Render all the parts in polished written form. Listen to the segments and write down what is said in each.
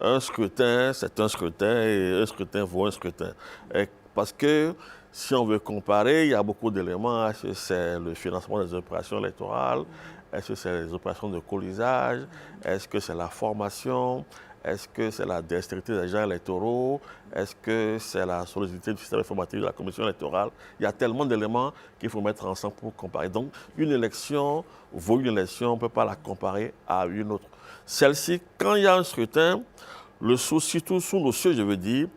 un scrutin, c'est un scrutin et un scrutin vaut un scrutin. Parce que si on veut comparer, il y a beaucoup d'éléments. Est-ce que c'est le financement des opérations électorales? Est-ce que c'est les opérations de colisage? Est-ce que c'est la formation? Est-ce que c'est la dextérité des agents électoraux? Est-ce que c'est la solidité du système informatique de la commission électorale? Il y a tellement d'éléments qu'il faut mettre ensemble pour comparer. Donc, une élection vaut une élection, on ne peut pas la comparer à une autre. Celle-ci, quand il y a un scrutin, le souci, tout sous nos cieux, je veux dire,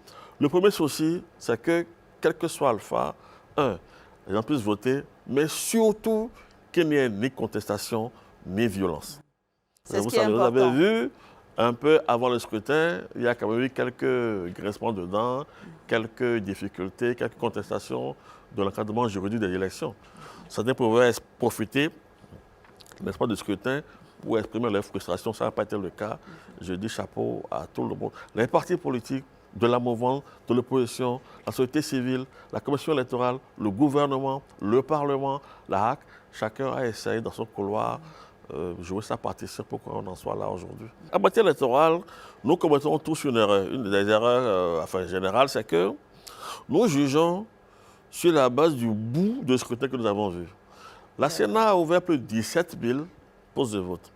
le premier souci, c'est que, quel que soit Alpha, les gens puissent voter, mais surtout qu'il n'y ait ni contestation, ni violence. C'est ce qui est important. Vous avez vu, un peu avant le scrutin, il y a quand même eu quelques grincements de dents, quelques difficultés, quelques contestations de l'encadrement juridique des élections. Certains pouvaient profiter, n'est-ce pas, du scrutin pour exprimer leur frustration. Ça n'a pas été le cas. Je dis chapeau à tout le monde. Les partis politiques, de la mouvance, de l'opposition, la société civile, la commission électorale, le gouvernement, le Parlement, la HAC, chacun a essayé dans son couloir jouer sa partition pour qu'on en soit là aujourd'hui. En matière électorale, nous commettons tous une erreur. Une des erreurs générales, c'est que nous jugeons sur la base du bout de scrutin que nous avons vu. La Sénat a ouvert plus de 17 000 postes de vote.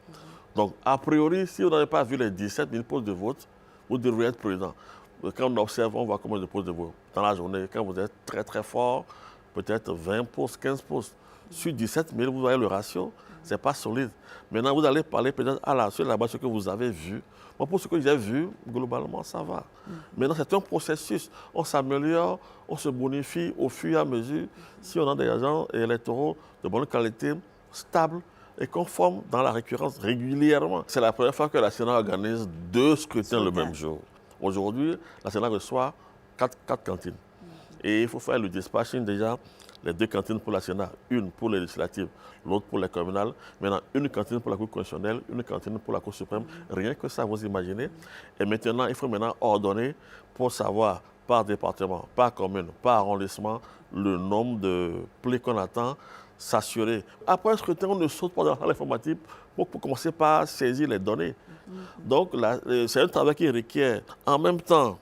Donc, a priori, si vous n'avez pas vu les 17 000 postes de vote, vous devriez être prudent. Quand on observe, on voit combien de postes de vote dans la journée. Quand vous êtes très très fort, peut-être 20 postes, 15 postes. Sur 17 000, vous voyez le ratio, ce n'est pas solide. Maintenant, vous allez parler peut-être sur la base de ce que vous avez vu. Moi, pour ce que j'ai vu, globalement, ça va. Maintenant, c'est un processus. On s'améliore, on se bonifie au fur et à mesure. Si on a des agents électoraux de bonne qualité, stables, et conformes dans la récurrence régulièrement. C'est la première fois que la Sénat organise 2 scrutins le même jour. Aujourd'hui, la Sénat reçoit 4 cantines. Et il faut faire le dispatching déjà, les 2 cantines pour la Sénat, une pour les législatives, l'autre pour les communales. Maintenant, une cantine pour la Cour constitutionnelle, une cantine pour la Cour suprême. Rien que ça, vous imaginez. Et maintenant, il faut maintenant ordonner pour savoir par département, par commune, par arrondissement, le nombre de plaies qu'on attend, s'assurer. Après un scrutin, on ne saute pas dans l'informatique pour commencer par saisir les données. Donc, c'est un travail qui requiert en même temps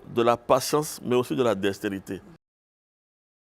de la patience, mais aussi de la dextérité.